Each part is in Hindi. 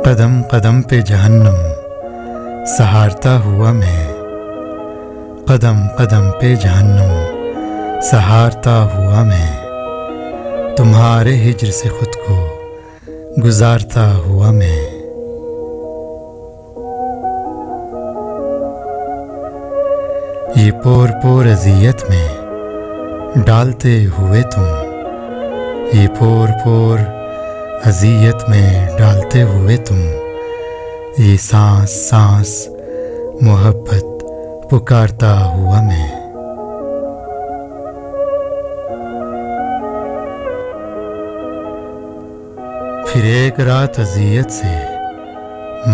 कदम कदम पे जहन्नम सहारता हुआ मैं, कदम कदम पे जहन्नम सहारता हुआ मैं, तुम्हारे हिज्र से खुद को गुजारता हुआ मैं। ये पोर पोर अज़ियत में डालते हुए तुम, ये पोर पोर अज़ियत में डालते हुए तुम, ये सांस सांस मोहब्बत पुकारता हुआ मैं। फिर एक रात अज़ियत से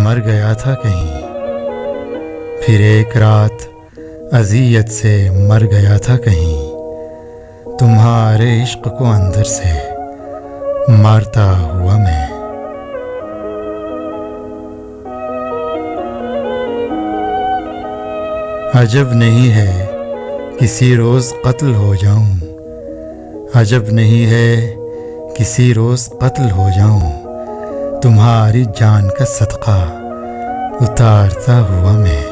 मर गया था कहीं, फिर एक रात अज़ियत से मर गया था कहीं, तुम्हारे इश्क को अंदर से मारता हुआ मैं। अजब नहीं है किसी रोज़ कत्ल हो जाऊं, अजब नहीं है किसी रोज़ कत्ल हो जाऊं, तुम्हारी जान का सदका उतारता हुआ मैं।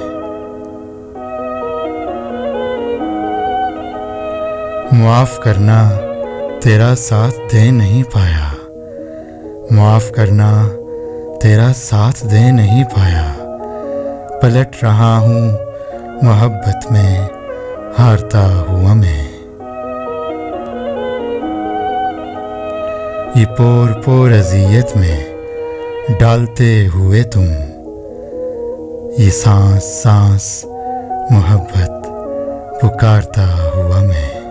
मुआफ़ करना तेरा साथ दे नहीं पाया, मुआफ़ करना तेरा साथ दे नहीं पाया, पलट रहा हूँ मोहब्बत में हारता हुआ मैं। ये पोर पोर अज़ियत में डालते हुए तुम, ये सांस सांस मोहब्बत पुकारता हुआ मैं।